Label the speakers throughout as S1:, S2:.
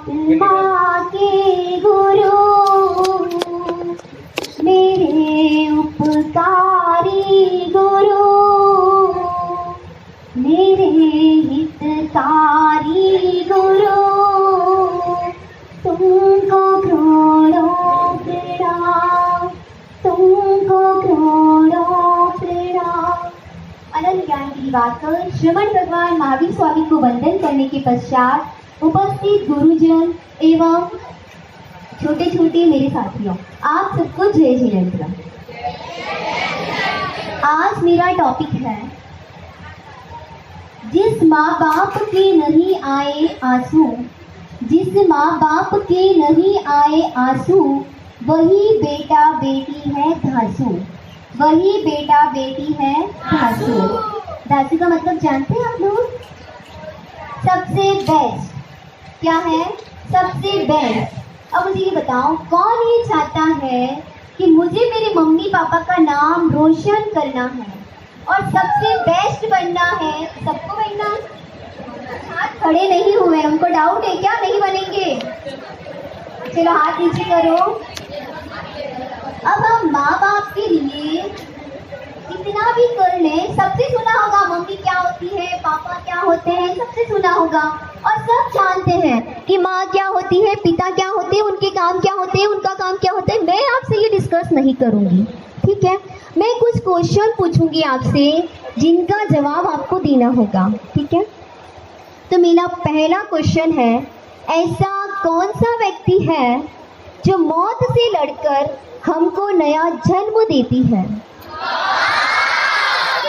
S1: माँ के गुरु मेरे उपकारी गुरु, मेरे हितकारी गुरु, तुमको करोड़ों प्रणाम, तुमको करोड़ों प्रणाम। अनंत ज्ञान की बात कर श्रवण भगवान महावीर स्वामी को वंदन करने के पश्चात उपस्थित गुरुजन एवं छोटे छोटे मेरे साथियों, आप सबको जय जिनेंद्र। आज मेरा टॉपिक है, जिस माँ बाप के नहीं आए आंसू, जिस माँ बाप के नहीं आए आंसू, वही बेटा बेटी है धांसू, वही बेटा बेटी है धांसू। धांसू का मतलब जानते हैं आप लोग? सबसे बेस्ट। क्या है? सबसे बेस्ट। अब मुझे ये बताओ, कौन ये चाहता है कि मुझे मेरे मम्मी पापा का नाम रोशन करना है और सबसे बेस्ट बनना है? सबको बनना? हाथ खड़े नहीं हुए, हमको डाउट है क्या नहीं बनेंगे? चलो हाथ नीचे करो। अब हम माँ बाप के लिए कितना भी कर ले, सबसे सुना होगा मम्मी क्या होती है, पापा क्या होते हैं, सबसे सुना होगा और सब जानते हैं कि माँ क्या होती है, पिता क्या होते हैं, उनके काम क्या होते हैं, उनका काम क्या होता है। मैं आपसे ये डिस्कस नहीं करूँगी, ठीक है? मैं कुछ क्वेश्चन पूछूंगी आपसे जिनका जवाब आपको देना होगा, ठीक है? तो मेरा पहला क्वेश्चन है, ऐसा कौन सा व्यक्ति है जो मौत से लड़कर हमको नया जन्म देती है?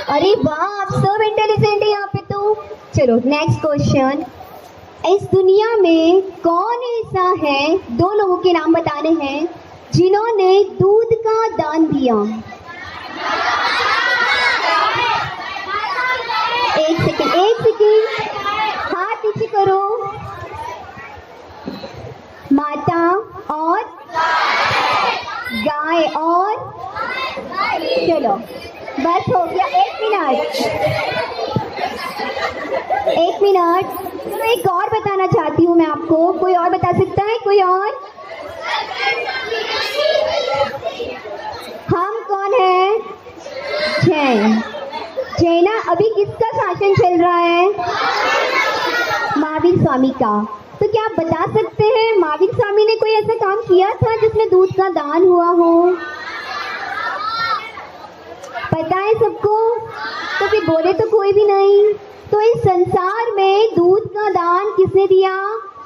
S1: अरे वाह, आप सब इंटेलिजेंट है यहाँ पे तो। चलो नेक्स्ट क्वेश्चन, इस दुनिया में कौन ऐसा है, दो लोगों के नाम बताने हैं जिन्होंने दूध का दान दिया? एक सेकेंड, हाथ नीचे करो। माता और गाय और, चलो बस हो गया। एक मिनट, तो एक और बताना चाहती हूँ मैं आपको। कोई और बता सकता है? कोई और? हम कौन है? जैन। जैना अभी किसका शासन चल रहा है? महावीर स्वामी का। तो क्या आप बता सकते हैं महावीर स्वामी ने कोई ऐसा काम किया था जिसमें दूध का दान हुआ हो? पता है सबको? तो फिर बोले तो कोई भी नहीं। तो इस संसार में दूध का दान किसने दिया?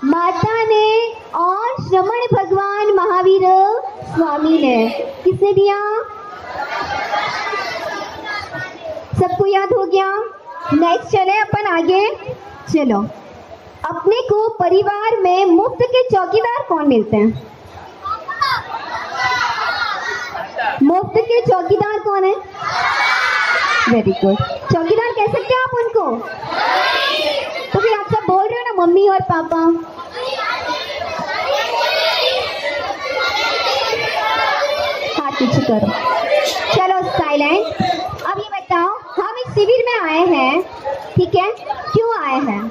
S1: माता ने और श्रवण भगवान महावीर स्वामी ने। किसने दिया? सबको याद हो गया? नेक्स्ट चले अपन आगे। चलो, अपने को परिवार में मुफ्त के चौकीदार कौन मिलते हैं? मुफ्त के चौकीदार कौन है? Very good. चौकीदार कह सकते हैं आप उनको? तो फिर आप सब बोल रहे हो ना मम्मी और पापा। हाथ पीछे करो। चलो साइलेंट। अब ये बताओ, हम इस शिविर में आए हैं, ठीक है? क्यों आए हैं?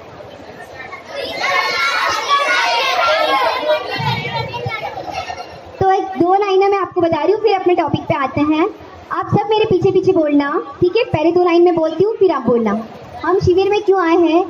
S1: तो एक दो लाइनें मैं आपको बता रही हूँ, फिर अपने टॉपिक पे आते हैं। आप सब मेरे पीछे पीछे बोलना, ठीक है? पहले दो लाइन में बोलती हूँ, फिर आप बोलना। हम शिविर में क्यों आए हैं?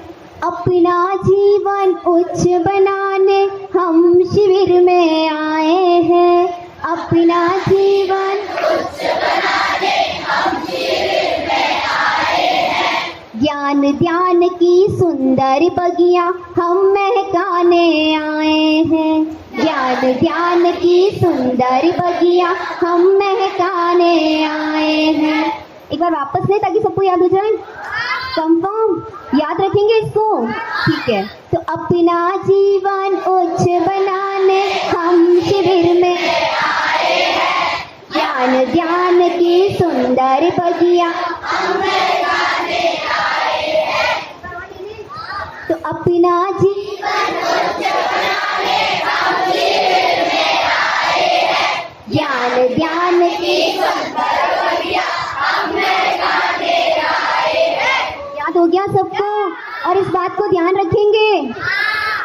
S1: अपना जीवन उच्च बनाने हम शिविर में आए हैं। अपना जीवन उच्च बनाने हम शिविर में आए हैं। ज्ञान ध्यान की सुंदर बगिया हम महकाने आए हैं। ज्ञान ध्यान की सुंदर बगिया हम महकाने आए हैं। एक बार वापस ले ताकि सबको याद हो जाए। कंफर्म? याद रखेंगे इसको? ठीक है। तो अपना जीवन उच्च बनाने हम शिविर में आए हैं। ज्ञान ध्यान की सुंदर बगिया हम महकाने आए हैं। तो अपना जीवन उच्च बनाने हम शिविर में आए हैं। ज्ञान ध्यान की सुंदर बगिया हम महकाने आए हैं। याद हो गया सबको? और इस बात को ध्यान रखेंगे?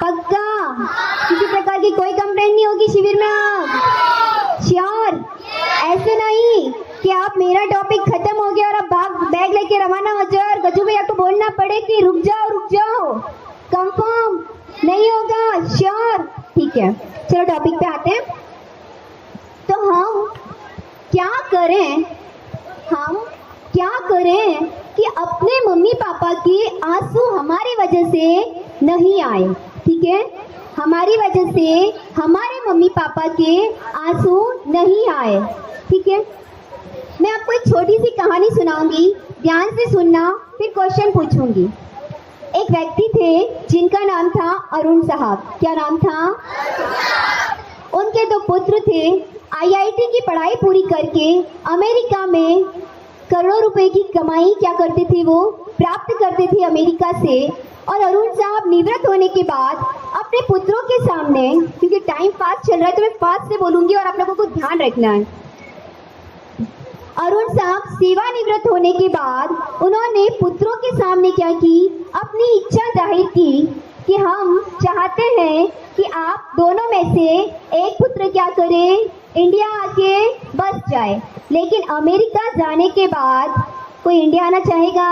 S1: पक्का? किसी सज्जू भैया को बोलना पड़े कि रुक जाओ, कंफर्म नहीं होगा, श्योर, ठीक है। चलो टॉपिक पे आते हैं। तो हम क्या करें कि अपने मम्मी पापा के आंसू हमारी वजह से नहीं आए, ठीक है, हमारी वजह से हमारे मम्मी पापा के आंसू नहीं आए, ठीक है। मैं आपको एक छोटी सी कहानी सुनाऊंगी, ध्यान से सुनना, फिर क्वेश्चन पूछूंगी। एक व्यक्ति थे जिनका नाम था अरुण साहब। क्या नाम था? उनके 2 पुत्र थे। आईआईटी की पढ़ाई पूरी करके अमेरिका में करोड़ों रुपए की कमाई क्या करते थे, वो प्राप्त करते थे अमेरिका से। और अरुण साहब निवृत्त होने के बाद अपने पुत्रों के सामने, क्योंकि टाइम फास्ट चल रहा है तो मैं फास्ट से बोलूंगी और आप लोगों को ध्यान रखना है। अरुण साहब सेवानिवृत्त होने के बाद उन्होंने पुत्रों के सामने क्या की, अपनी इच्छा जाहिर की कि हम चाहते हैं कि आप दोनों में से एक पुत्र क्या करे, इंडिया आके बस जाए। लेकिन अमेरिका जाने के बाद कोई इंडिया आना चाहेगा?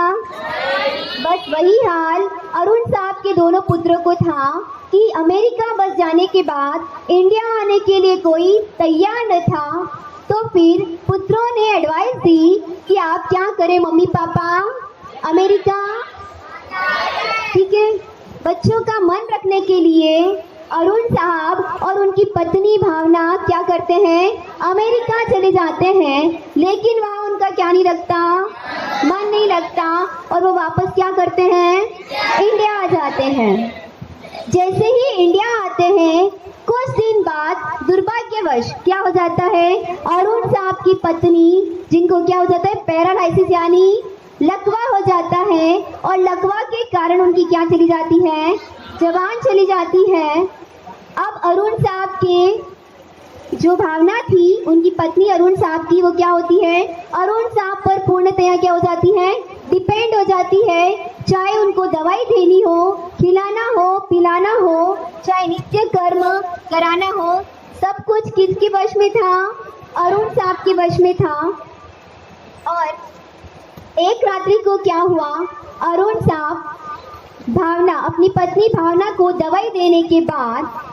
S1: बस वही हाल अरुण साहब के दोनों पुत्रों को था कि अमेरिका बस जाने के बाद इंडिया आने के लिए कोई तैयार न था। तो फिर पुत्रों ने एडवाइस दी कि आप क्या करें मम्मी पापा, अमेरिका, ठीक है। बच्चों का मन रखने के लिए अरुण साहब और उनकी पत्नी भावना क्या करते हैं, अमेरिका चले जाते हैं। लेकिन वहाँ उनका क्या नहीं लगता, मन नहीं लगता, और वो वापस क्या करते हैं, इंडिया आ जाते हैं। जैसे ही इंडिया आते हैं कुछ दिन बाद दुर्भाग्यवश क्या हो जाता है, अरुण साहब की पत्नी, जिनको क्या हो जाता है, पैरालाइसिस यानी लकवा हो जाता है। और लकवा के कारण उनकी क्या चली जाती है, जवान चली जाती है। अब अरुण साहब के जो भावना थी, उनकी पत्नी अरुण साहब की, वो क्या होती है, अरुण साहब पर पूर्णतया क्या हो जाती है, डिपेंड हो जाती है। चाहे उनको दवाई देनी हो, खिलाना हो, पिलाना हो, चाहे नित्य कर्म कराना हो, सब कुछ किसके वश में था, अरुण साहब के वश में था। और एक रात्रि को क्या हुआ, अरुण साहब भावना, अपनी पत्नी भावना को दवाई देने के बाद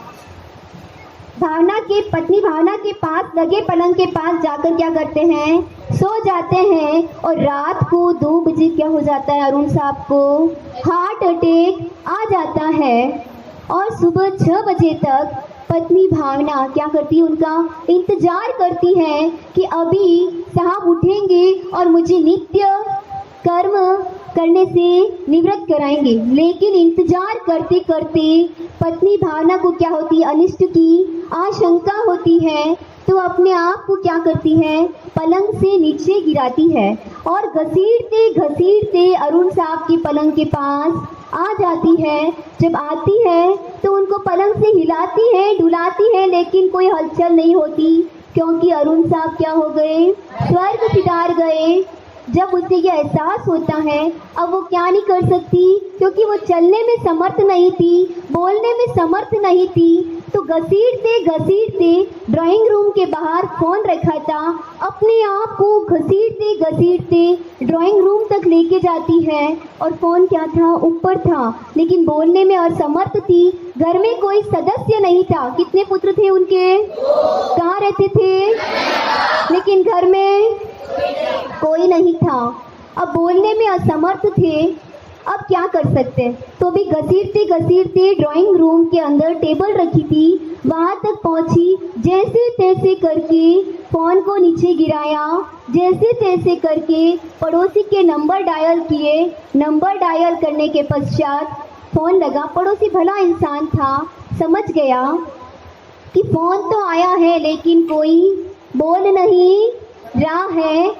S1: पत्नी भावना के पास लगे पलंग के पास जाकर क्या करते हैं, सो जाते हैं। और रात को 2 बजे क्या हो जाता है, अरुण साहब को हार्ट अटैक आ जाता है। और सुबह 6 बजे तक पत्नी भावना क्या करती है, उनका इंतजार करती है कि अभी साहब उठेंगे और मुझे नित्य कर्म करने से निवृत्त कराएंगे। लेकिन इंतजार करते करते पत्नी भावना को क्या होती है, अनिष्ट की आशंका होती है। तो अपने आप को क्या करती है, पलंग से नीचे गिराती है और घसीटते घसीटते अरुण साहब के पलंग के पास आ जाती है। जब आती है तो उनको पलंग से हिलाती है, डुलाती है, लेकिन कोई हलचल नहीं होती, क्योंकि अरुण साहब क्या हो गए, स्वर्ग सिधार गए। जब उसे यह एहसास होता है, अब वो क्या नहीं कर सकती, क्योंकि वो चलने में समर्थ नहीं थी, बोलने में समर्थ नहीं थी। तो घसीटते घसीटते ड्राइंग रूम के बाहर फ़ोन रखा था, अपने आप को घसीटते घसीटते ड्राइंग रूम तक लेके जाती है। और फ़ोन क्या था, ऊपर था, लेकिन बोलने में असमर्थ थी। घर में कोई सदस्य नहीं था। कितने पुत्र थे उनके, कहाँ रहते थे, लेकिन घर में कोई नहीं था। अब बोलने में असमर्थ थे, अब क्या कर सकते। तो भी घसीटते घसीटते ड्राइंग रूम के अंदर टेबल रखी थी, वहाँ तक पहुँची। जैसे तैसे करके फ़ोन को नीचे गिराया, जैसे तैसे करके पड़ोसी के नंबर डायल किए। नंबर डायल करने के पश्चात फ़ोन लगा। पड़ोसी भला इंसान था, समझ गया कि फ़ोन तो आया है लेकिन कोई बोल नहीं रहा है।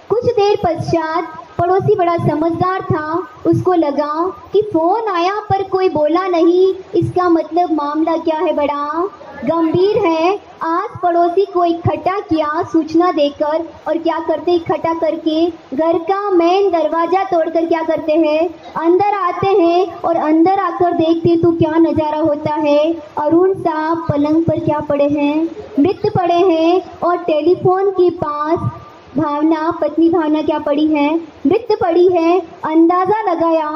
S1: कुछ देर पश्चात पड़ोसी बड़ा समझदार था, उसको लगा कि फ़ोन आया पर कोई बोला नहीं, इसका मतलब मामला क्या है, बड़ा गंभीर है। आस पड़ोसी को इकट्ठा किया सूचना देकर, और क्या करते, इकट्ठा करके घर का मेन दरवाज़ा तोड़कर क्या करते हैं, अंदर आते हैं। और अंदर आकर देखते तो क्या नज़ारा होता है, अरुण साहब पलंग पर क्या पड़े हैं, मृत पड़े हैं। और टेलीफोन के पास भावना, पत्नी भावना क्या पढ़ी है? मृत पढ़ी है। अंदाजा लगाया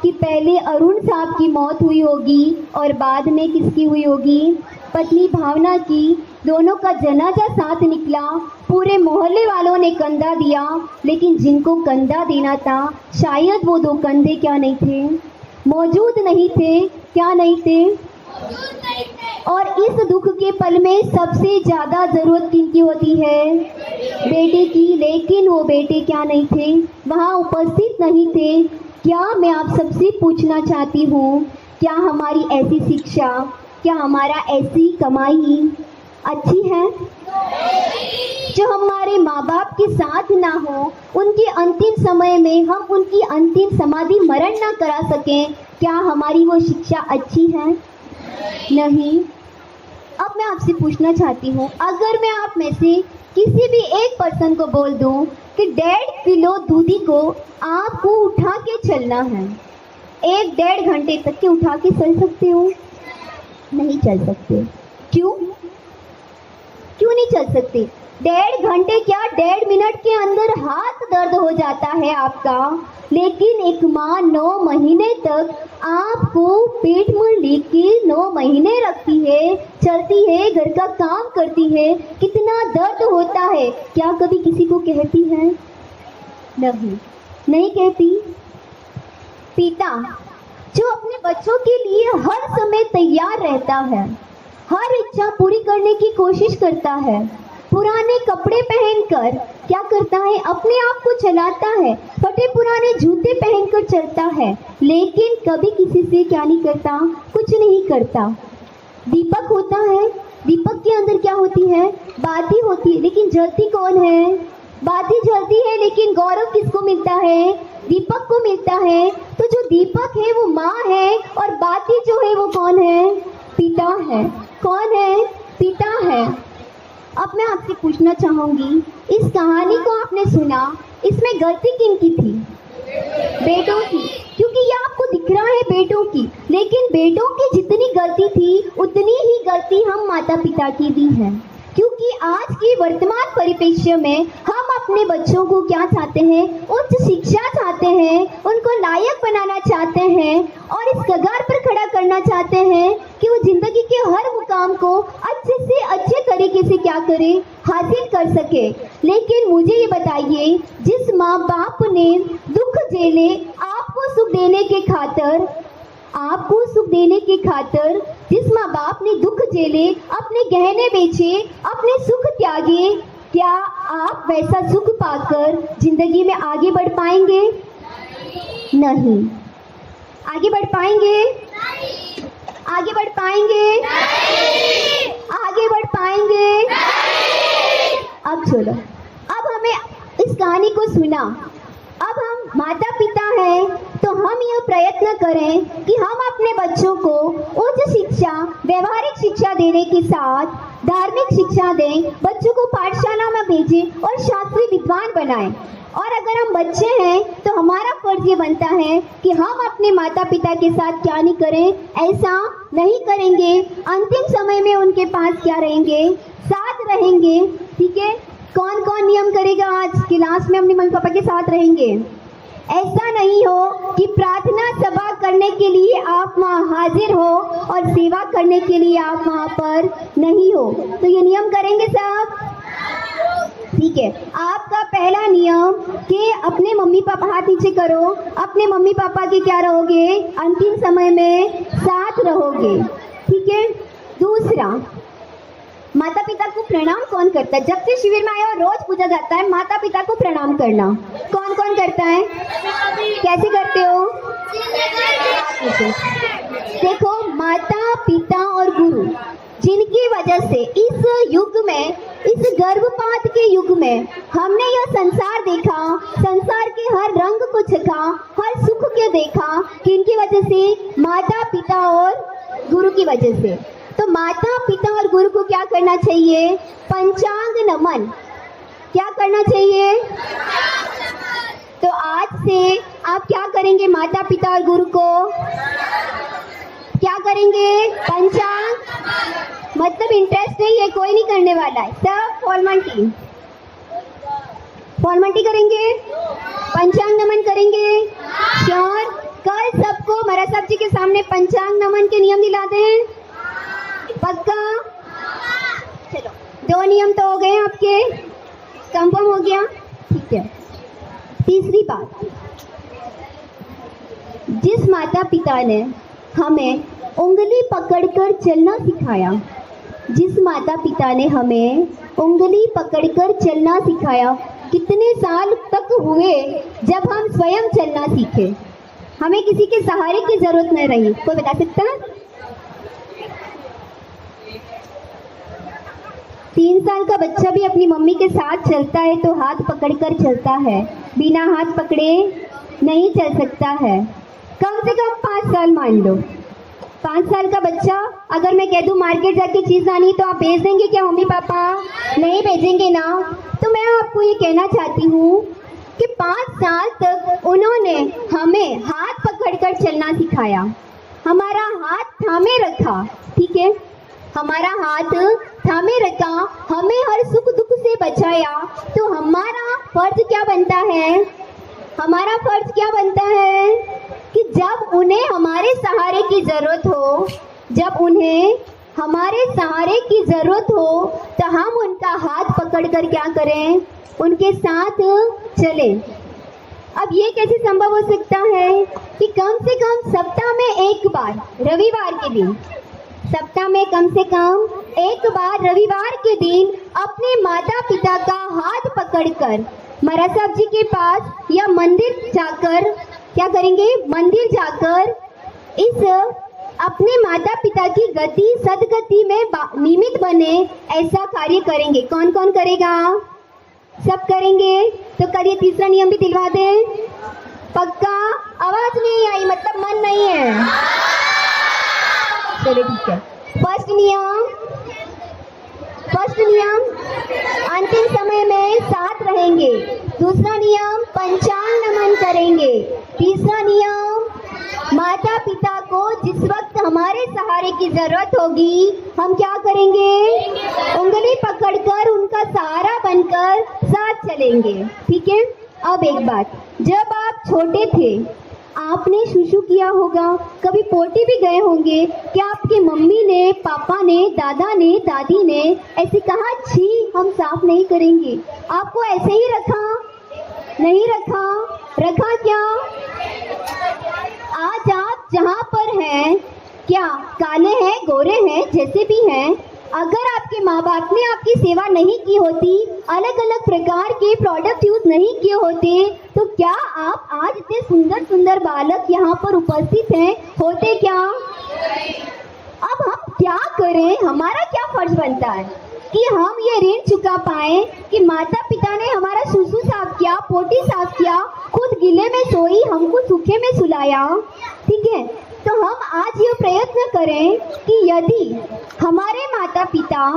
S1: कि पहले अरुण साहब की मौत हुई होगी और बाद में किसकी हुई होगी? पत्नी भावना की। दोनों का जनाजा साथ निकला। पूरे मोहल्ले वालों ने कंधा दिया, लेकिन जिनको कंधा देना था शायद वो दो कंधे क्या नहीं थे? मौजूद नहीं थे। क्या नहीं थे? और इस दुख के पल में सबसे ज्यादा जरूरत किनकी होती है? बेटे की। लेकिन वो बेटे क्या नहीं थे? वहाँ उपस्थित नहीं थे। क्या मैं आप सबसे पूछना चाहती हूँ, क्या हमारी ऐसी शिक्षा, क्या हमारा ऐसी कमाई अच्छी है? जो हमारे माँ बाप के साथ ना हो, उनके अंतिम समय में हम उनकी अंतिम समाधि मरण ना करा सकें, क्या हमारी वो शिक्षा अच्छी है? नहीं। अब मैं आपसे पूछना चाहती हूँ, अगर मैं आप में से किसी भी एक पर्सन को बोल दूँ कि 1.5 किलो दूधी को आपको उठा के चलना है, 1-1.5 घंटे तक के उठा के चल सकते हो? नहीं चल सकते। क्यों? क्यों नहीं चल सकते? 1.5 घंटे क्या 1.5 मिनट के अंदर हाथ दर्द हो जाता है आपका। लेकिन एक माँ 9 महीने तक आपको पेट में लेके 9 महीने रखती है, चलती है, घर का काम करती है, कितना दर्द होता है, क्या कभी किसी को कहती है? नहीं, नहीं कहती। पिता जो अपने बच्चों के लिए हर समय तैयार रहता है, हर इच्छा पूरी करने की कोशिश करता है, पुराने कपड़े पहनकर क्या करता है? अपने आप को चलाता है, फटे पुराने जूते पहनकर चलता है, लेकिन कभी किसी से क्या नहीं करता? कुछ नहीं करता। दीपक होता है, दीपक के अंदर क्या होती है? बाती होती है, लेकिन जलती कौन है? बाती जलती है, लेकिन गौरव किसको मिलता है? दीपक को मिलता है। तो जो दीपक है वो माँ है, और बाती जो है वो कौन है? पिता है। कौन है? पिता है। अब मैं आपसे पूछना चाहूंगी, इस कहानी को आपने सुना, इसमें गलती किनकी थी? बेटों की। क्योंकि ये आपको दिख रहा है बेटों की, लेकिन बेटों की जितनी गलती थी उतनी ही गलती हम माता पिता की भी है। क्योंकि आज की वर्तमान परिप्रेक्ष्य में हम अपने बच्चों को क्या चाहते हैं? उच्च शिक्षा चाहते हैं, उनको लायक बनाना चाहते हैं, और इस कगार पर खड़ा करना चाहते हैं कि वो जिंदगी के हर मुकाम को अच्छे से अच्छे तरीके से क्या करे? हासिल कर सके। लेकिन मुझे ये बताइए, जिस माँ बाप ने दुख झेले आपको सुख देने के खातिर, आपको सुख देने के खातिर जिस माँ बाप ने दुख झेले, अपने गहने बेचे, अपने सुख त्यागे, क्या आप वैसा सुख पाकर जिंदगी में आगे बढ़ पाएंगे? नहीं। आगे बढ़ पाएंगे? आगे बढ़ पाएंगे? आगे बढ़ पाएंगे? अब छोड़ो, अब हमें इस कहानी को सुना, अब हम माता पिता हैं तो हम यह प्रयत्न करें कि हम अपने बच्चों को उच्च शिक्षा, व्यवहारिक शिक्षा देने के साथ धार्मिक शिक्षा दें, बच्चों को पाठशाला में भेजें और शास्त्रीय विद्वान बनाएं। और अगर हम बच्चे हैं तो हमारा फर्ज ये बनता है कि हम अपने माता पिता के साथ क्या नहीं करें? ऐसा नहीं करेंगे, अंतिम समय में उनके पास क्या रहेंगे? साथ रहेंगे। ठीक है? कौन कौन नियम करेगा आज क्लास में अपने मम्मी पापा के साथ रहेंगे? ऐसा नहीं हो कि प्रार्थना सभा करने के लिए आप वहाँ हाजिर हो और सेवा करने के लिए आप वहाँ पर नहीं हो। तो ये नियम करेंगे सब? ठीक है। आपका पहला नियम कि अपने मम्मी पापा, हाथ नीचे करो, अपने मम्मी पापा के क्या रहोगे? अंतिम समय में साथ रहोगे। ठीक है। दूसरा, माता पिता को प्रणाम कौन करता है? जब से शिविर में आया और रोज पूछा जाता है माता पिता को प्रणाम करना कौन कौन करता है? कैसे करते हो? देखो, माता पिता और गुरु, जिनकी वजह से इस युग में, इस गर्भपात के युग में हमने यह संसार देखा, संसार के हर रंग को चखा, हर सुख के देखा, किनकी वजह से? माता पिता और गुरु की वजह से। तो माता पिता और गुरु को क्या करना चाहिए? पंचांग नमन। क्या करना चाहिए? तो आज से आप क्या करेंगे? माता पिता और गुरु को क्या करेंगे? पंचांग। मतलब इंटरेस्ट नहीं है, कोई नहीं करने वाला है, सब फॉर्मेलिटी। फॉर्मेलिटी करेंगे, पंचांग नमन करेंगे, श्योर। कल सबको महाराज साहब जी के सामने पंचांग नमन के नियम दिलाते हैं, पक्का? चलो, 2 नियम तो हो गए आपके, कंफर्म हो गया, ठीक है। तीसरी बात, जिस माता पिता ने हमें उंगली पकड़कर चलना सिखाया, जिस माता पिता ने हमें उंगली पकड़कर चलना सिखाया, कितने साल तक हुए जब हम स्वयं चलना सीखे, हमें किसी के सहारे की जरूरत नहीं रही। कोई बता सकता है? 3 साल का बच्चा भी अपनी मम्मी के साथ चलता है तो हाथ पकड़कर चलता है, बिना हाथ पकड़े नहीं चल सकता है। कम से कम 5 साल मान लो। 5 साल का बच्चा, अगर मैं कह दूं मार्केट जाके चीज़ लानी, तो आप भेज देंगे क्या मम्मी पापा? नहीं भेजेंगे ना। तो मैं आपको ये कहना चाहती हूँ कि 5 साल तक उन्होंने हमें हाथ पकड़कर चलना सिखाया, हमारा हाथ थामे रखा, ठीक है, हमारा हाथ थामे रखा, हमें हर सुख दुख से बचाया। तो हमारा फर्ज क्या बनता है? हमारा फर्ज क्या बनता है कि जब उन्हें हमारे सहारे की ज़रूरत हो, जब उन्हें हमारे सहारे की ज़रूरत हो, तो हम उनका हाथ पकड़कर क्या करें? उनके साथ चलें। अब ये कैसे संभव हो सकता है कि कम से कम सप्ताह में एक बार, रविवार के दिन, सप्ताह में कम से कम एक बार रविवार के दिन अपने माता पिता का हाथ पकड़कर महाराज साहब जी के पास या मंदिर जाकर क्या करेंगे? मंदिर जाकर इस अपने माता पिता की गति सदगति में निमित्त बने, ऐसा कार्य करेंगे। कौन कौन करेगा? सब करेंगे। तो करिए, तीसरा नियम भी दिलवा दें, पक्का? आवाज नहीं आई, मतलब मन नहीं है। चलिए ठीक है। फर्स्ट नियम अंतिम समय में साथ रहेंगे। दूसरा नियम पंचांग नमन करेंगे। तीसरा नियम माता पिता को जिस वक्त हमारे सहारे की जरूरत होगी, हम क्या करेंगे? उंगली पकड़कर उनका सहारा बनकर साथ चलेंगे, ठीक है। अब एक बात, जब आप छोटे थे आपने शुशु किया होगा, कभी पोटी भी गए होंगे, क्या आपके मम्मी ने, पापा ने, दादा ने, दादी ने ऐसे कहा छी हम साफ नहीं करेंगे? आपको ऐसे ही रखा? नहीं रखा। रखा क्या? आज आप जहाँ पर हैं, क्या काले हैं, गोरे हैं, जैसे भी हैं, अगर आपके माँ बाप ने आपकी सेवा नहीं की होती, अलग अलग प्रकार के प्रोडक्ट यूज नहीं किए होते, तो क्या आप आज इतने सुंदर सुंदर बालक यहाँ पर उपस्थित हैं? होते क्या? अब हम क्या करें? हमारा क्या फर्ज बनता है कि हम ये ऋण चुका पाए कि माता पिता ने हमारा सुसु साफ किया, पोटी साफ किया, खुद गिले में सोई, हमको सूखे में सुलाया, ठीक है। तो हम आज ये प्रयत्न करें कि यदि हमारे माता पिता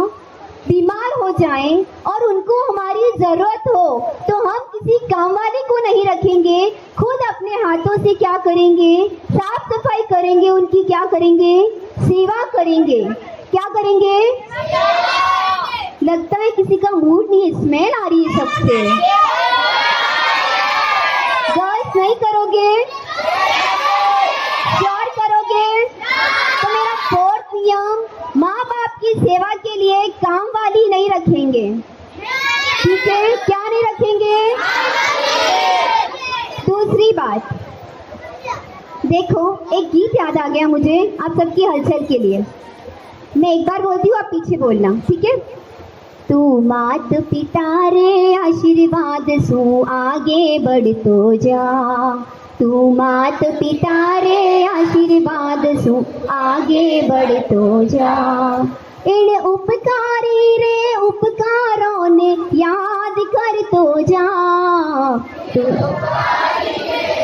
S1: बीमार हो जाएं और उनको हमारी ज़रूरत हो, तो हम किसी काम वाले को नहीं रखेंगे, खुद अपने हाथों से क्या करेंगे? साफ सफाई करेंगे, उनकी क्या करेंगे? सेवा करेंगे। क्या करेंगे? लगता है किसी का मूड नहीं, स्मेल आ रही है सबसे। गर्ल्स नहीं करोगे? श्योर करोगे? तो मेरा 4th नियम, माँ बाप की सेवा के लिए काम वाली नहीं रखेंगे, ठीक है। क्या नहीं रखेंगे? दूसरी बात, देखो एक गीत याद आ गया मुझे आप सबकी हलचल के लिए। मैं एक बार बोलती हूँ, आप पीछे बोलना, ठीक है। तू मात पिता रे आशीर्वाद सु आगे बढ़ तो जा, तू मात पिता रे आशीर्वाद सु आगे बढ़ तो जा, इन उपकारी रे उपकारों ने याद कर तो जा,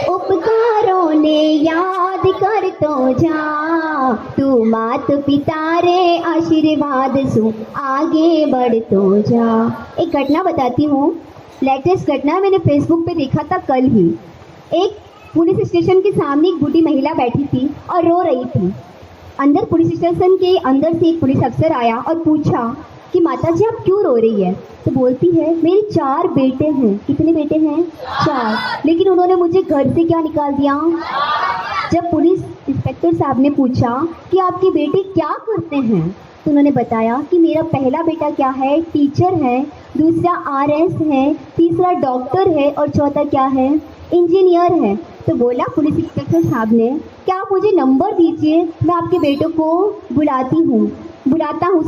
S1: उपकारों ने याद कर तो जा, तू मात पिता रे आशीर्वाद सु आगे बढ़ तो जा। एक घटना बताती हूँ, लेटेस्ट घटना, मैंने फेसबुक पे देखा था कल ही। एक पुलिस स्टेशन के सामने एक बूढ़ी महिला बैठी थी और रो रही थी। अंदर पुलिस स्टेशन के अंदर से एक पुलिस अफसर आया और पूछा कि माता जी आप क्यों रो रही है? तो बोलती है मेरे 4 बेटे हैं। कितने बेटे हैं? 4। लेकिन उन्होंने मुझे घर से क्या निकाल दिया? जब पुलिस इंस्पेक्टर साहब ने पूछा कि आपके बेटे क्या करते हैं, तो उन्होंने बताया कि मेरा पहला बेटा क्या है? टीचर है, दूसरा आरएस है, तीसरा डॉक्टर है और चौथा क्या है? इंजीनियर है। तो बोला पुलिस इंस्पेक्टर साहब ने, क्या आप मुझे नंबर दीजिए, मैं आपके बेटों को बुलाता हूँ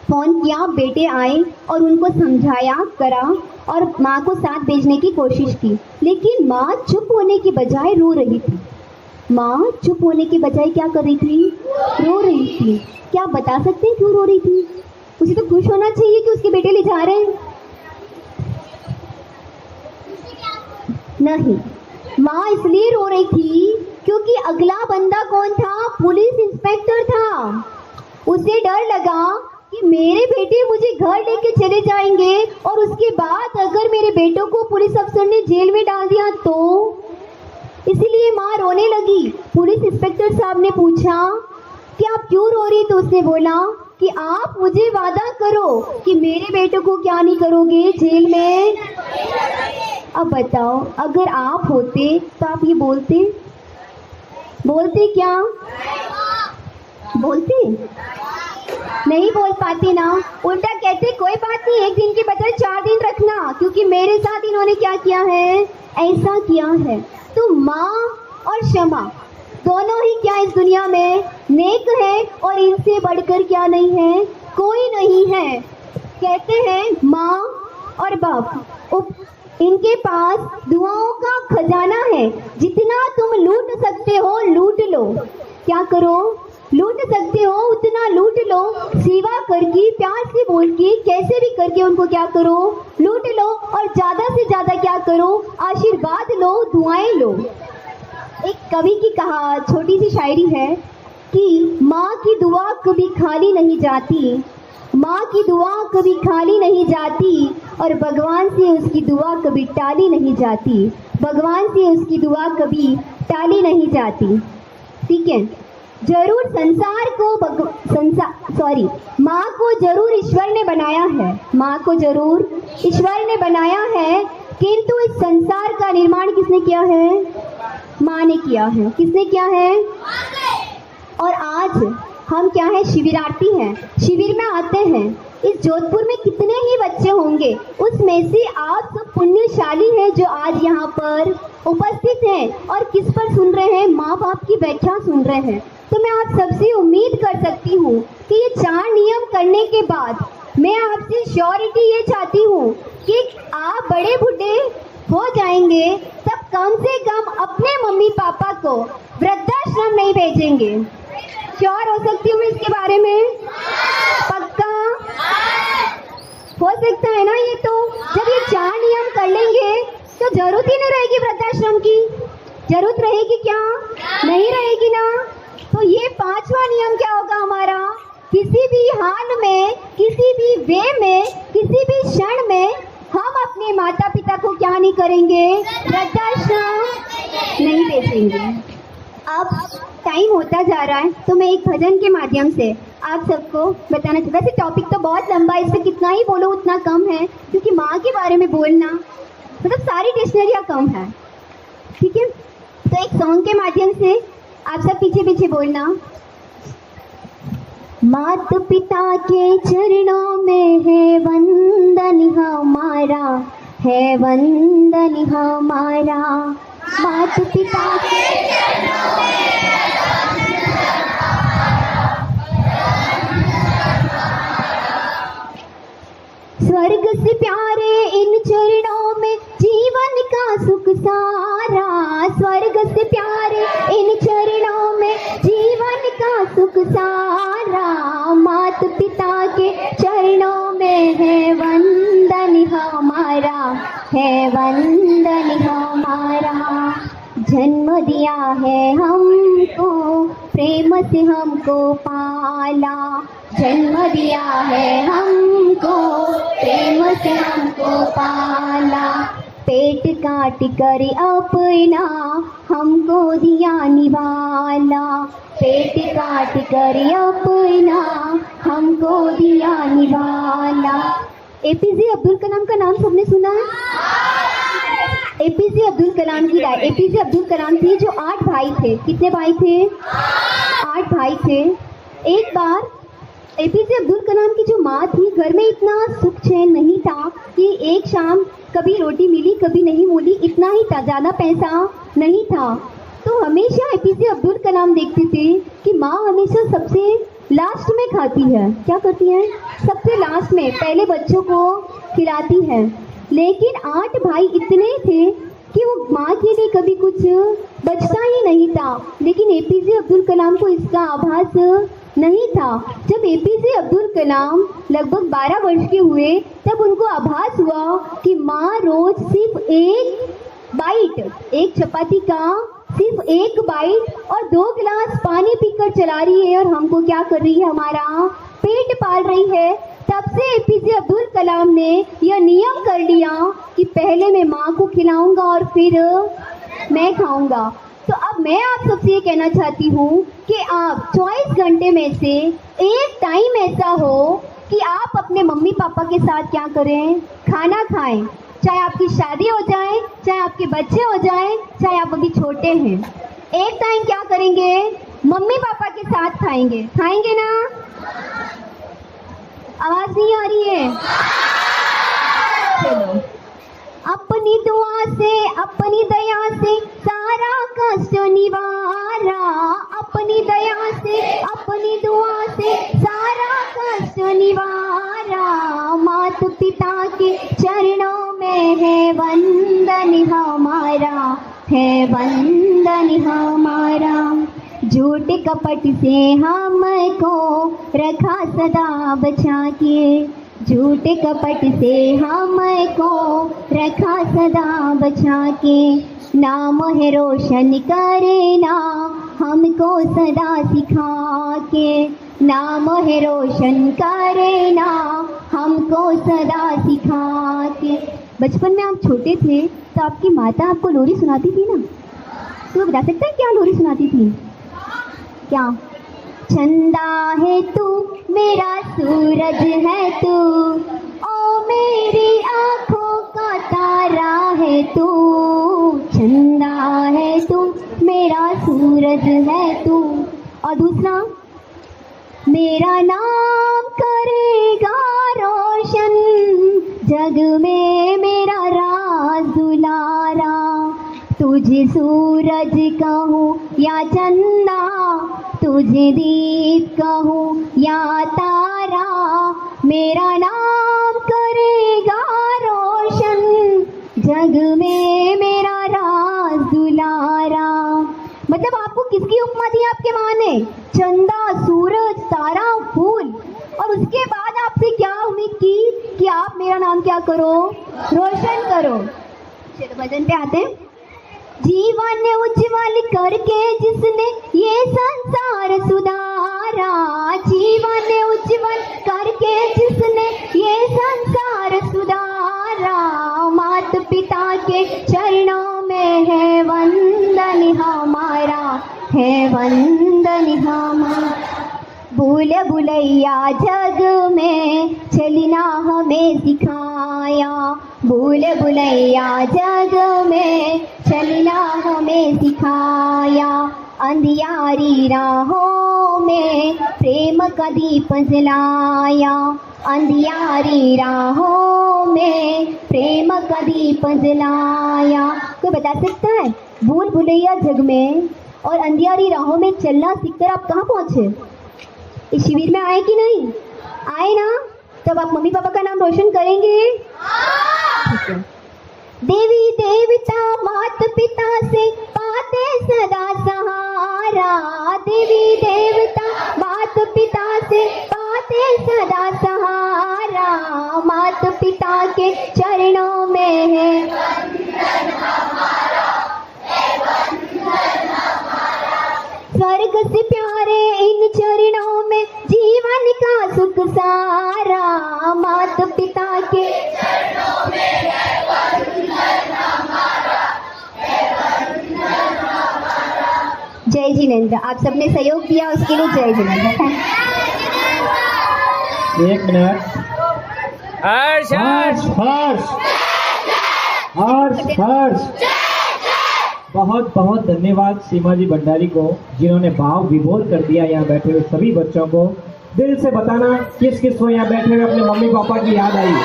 S1: फ़ोन किया, बेटे आए और उनको समझाया करा और माँ को साथ भेजने की कोशिश की, लेकिन माँ चुप होने की बजाय रो रही थी। माँ चुप होने की बजाय क्या कर रही थी? रो रही थी। क्या आप बता सकते हैं क्यों रो रही थी? उसे तो खुश होना चाहिए कि उसके बेटे ले जा रहे हैं। नहीं, माँ इसलिए रो रही थी क्योंकि अगला बंदा कौन था? पुलिस इंस्पेक्टर था। उसे डर लगा कि मेरे बेटे मुझे घर लेके चले जाएंगे और उसके बाद अगर मेरे बेटों को पुलिस अफसर ने जेल में डाल दिया तो, इसलिए माँ रोने लगी। पुलिस इंस्पेक्टर साहब ने पूछा कि आप क्यों रो रही? तो उसने बोला कि आप मुझे वादा करो कि मेरे बेटों को क्या नहीं करोगे जेल में। अब बताओ, अगर आप होते तो आप ये बोलते क्या? बोलते नहीं बोल पाते ना, उल्टा कहते कोई बात नहीं, 1 दिन की बजाय 4 दिन रखना, क्योंकि मेरे साथ इन्होंने क्या किया है? ऐसा किया है। तो माँ और क्षमा दोनों ही क्या इस दुनिया में नेक है और इनसे बढ़कर क्या नहीं है? कोई नहीं है। कहते हैं माँ और बाप, इनके पास दुआओं का खजाना है, जितना तुम लूट सकते हो लूट लो। क्या करो? लूट सकते हो उतना लूट लो, सेवा करके, प्यार से बोल के, कैसे भी करके उनको क्या करो? लूट लो। और ज़्यादा से ज़्यादा क्या करो? आशीर्वाद लो, दुआएं लो। एक कवि की कहा छोटी सी शायरी है कि माँ की दुआ कभी खाली नहीं जाती, माँ की दुआ कभी खाली नहीं जाती और भगवान से उसकी दुआ कभी टाली नहीं जाती, भगवान से उसकी दुआ कभी टाली नहीं जाती। ठीक है, जरूर माँ को जरूर ईश्वर ने बनाया है, माँ को जरूर ईश्वर ने बनाया है, किंतु इस संसार का निर्माण किसने किया है? माँ ने किया है। किसने किया है? और आज हम क्या है? शिविरार्थी हैं, शिविर में आते हैं। इस जोधपुर में कितने ही बच्चे होंगे, उसमें से आप सब पुण्यशाली हैं जो आज यहाँ पर उपस्थित हैं और किस पर सुन रहे हैं? माँ बाप की व्याख्या सुन रहे हैं। तो मैं आप सबसे उम्मीद कर सकती हूँ कि ये 4 नियम करने के बाद मैं आपसे श्योरिटी ये चाहती हूँ कि आप बड़े बूढ़े हो जाएंगे तब कम से कम अपने मम्मी पापा को वृद्धाश्रम नहीं भेजेंगे। श्योर हो सकती हूँ मैं इसके बारे में? पक्का हो सकता है ना? ये तो जब ये 4 नियम कर लेंगे तो जरूरत ही नहीं रहेगी वृद्धाश्रम की। जरूरत रहेगी क्या? नहीं रहेगी ना। तो ये 5वां नियम क्या होगा हमारा? किसी भी हाल में, किसी भी वे में, किसी भी क्षण में हम अपने माता पिता को क्या नहीं करेंगे? वृद्धाश्रम नहीं भेजेंगे। अब टाइम होता जा रहा है तो मैं एक भजन के माध्यम से आप सबको बताना चाहती हूँ। वैसे टॉपिक तो बहुत लंबा है, इस पर कितना ही बोलो उतना कम है, क्योंकि माँ के बारे में बोलना मतलब सारी डिक्शनरियाँ कम है। ठीक है, तो एक सॉन्ग के माध्यम से आप सब पीछे पीछे बोलना। माता पिता के चरणों में है वंदन हमारा, है वंदन हमारा। माता पिता के चरणों में स्वर्ग से प्यारे इन चरणों में जीवन का सुख सारा, स्वर्ग से प्यारे इन चरणों में जीवन का सुख सारा। माता पिता के चरणों में है वंदन हमारा, है वंदन हमारा। जन्म दिया है हमको, प्रेम से हमको पाला, जन्म दिया है हमको, प्रेम से हमको पाला। पेट काट कर अपना हमको दिया निवाला, पेट काट कर अपना हमको दिया निभाना। एपीजे अब्दुल कलाम का नाम सबने सुना है? एपीजे अब्दुल कलाम की राय, एपीजे अब्दुल कलाम थे जो 8 भाई थे। कितने भाई थे? 8 भाई थे। एक बार एपीजे अब्दुल कलाम की जो माँ थी, घर में इतना सुख चैन नहीं था कि एक शाम कभी रोटी मिली कभी नहीं मिली, इतना ही था, ज़्यादा पैसा नहीं था। तो हमेशा एपीजे अब्दुल कलाम देखते थे कि माँ हमेशा सबसे लास्ट में खाती है। क्या करती है? सबसे लास्ट में, पहले बच्चों को खिलाती है। लेकिन 8 भाई इतने थे कि वो माँ के लिए कभी कुछ बचता ही नहीं था। लेकिन एपीजे अब्दुल कलाम को इसका आभास नहीं था। जब एपीजे अब्दुल कलाम लगभग 12 वर्ष के हुए तब उनको आभास हुआ कि माँ रोज सिर्फ एक बाइट, एक चपाती का सिर्फ एक बाइट और 2 गिलास पानी पीकर चला रही है और हमको क्या कर रही है? हमारा पेट पाल रही है। तब से एपीजे अब्दुल कलाम ने यह नियम कर लिया कि पहले मैं माँ को खिलाऊंगा और फिर मैं खाऊंगा। तो अब मैं आप सबसे ये कहना चाहती हूँ कि आप 24 घंटे में से एक टाइम ऐसा हो कि आप अपने मम्मी पापा के साथ क्या करें? खाना खाएं। चाहे आपकी शादी हो जाए, चाहे आपके बच्चे हो जाए, चाहे आप अभी छोटे हैं, एक टाइम क्या करेंगे? मम्मी पापा के साथ खाएंगे। खाएंगे ना? आवाज नहीं आ रही है? चलो, अपनी दुआ से अपनी दया से सारा कष्ट निवारा, अपनी दया से अपनी दुआ से सारा कष्ट निवारा। माता पिता के चरणों में है वंदन हमारा, है वंदन हमारा। झूठ कपट से हमको रखा सदा बचा के, झूठ कपट से हमको रखा सदा बचा के। नाम है रोशन करना हमको सदा सिखा के, नाम है रोशन करना हमको सदा सिखा के। बचपन में आप छोटे थे तो आपकी माता आपको लोरी सुनाती थी ना? तो बता सकते हैं क्या लोरी सुनाती थी? क्या? चंदा है तू मेरा सूरज है तू, ओ मेरी आँखों का तारा है तू। चंदा है तू मेरा सूरज है तू। और दूसरा, मेरा नाम करेगा रोशन जग में मेरा राज दुलारा। तुझे सूरज कहूँ या चंदा, तुझे दीप कहूँ या तारा, मेरा नाम करेगा रोशन जग में मेरा राज दुलारा। मतलब आपको किसकी उपमा दी आपके माँ ने? चंदा, सूरज, तारा, फूल। और उसके बाद आपसे क्या उम्मीद की कि आप मेरा नाम क्या करो? रोशन करो। चलो भजन पे आते हैं। जीवन उज्जवल करके जिसने ये संसार सुधारा, जीवन उज्जवल करके जिसने ये संसार सुधारा। माता पिता के चरणों में है वंदन हमारा, है वंदन हमारा। भूल भुलैया जग में चलना हमें सिखाया, भूल भुलैया जग में चलना हमें सिखाया। अंधियारी राहों में प्रेम का दीप जलाया, अंधियारी राहों में प्रेम का दीप जलाया। कोई बता सकता है भूल भुलैया जग में और अंधियारी राहों में चलना सीखकर आप कहाँ पहुँचे? इस शिविर में आए कि नहीं आए ना? तब आप मम्मी पापा का नाम रोशन करेंगे। ठीक है। देवी देवता माता पिता से पाते सदा सहारा, देवी देवता माता पिता से पाते सदा सहारा। माता पिता के चरणों में है स्वर्ग से प्यारे इन चरणों में जीवन का सुख सारा। माता पिता के चरणों में है वंदन हमारा, है वंदन हमारा। जय जिनेंद्र। आप सबने सहयोग दिया उसके लिए जय जिनेंद्र।
S2: एक मिनट।
S3: हर्ष
S2: हर्ष हर्ष हर्ष हर्ष। बहुत बहुत धन्यवाद सीमा जी भंडारी को, जिन्होंने भाव विभोर कर दिया यहाँ बैठे हुए सभी बच्चों को। दिल से बताना किस किस को यहाँ बैठे हुए अपने मम्मी पापा की याद आई।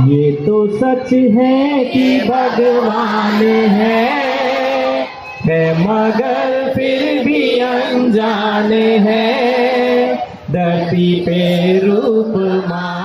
S2: ये तो सच है कि भगवान है मगर फिर भी अनजाने हैं, धरती पे रूप मां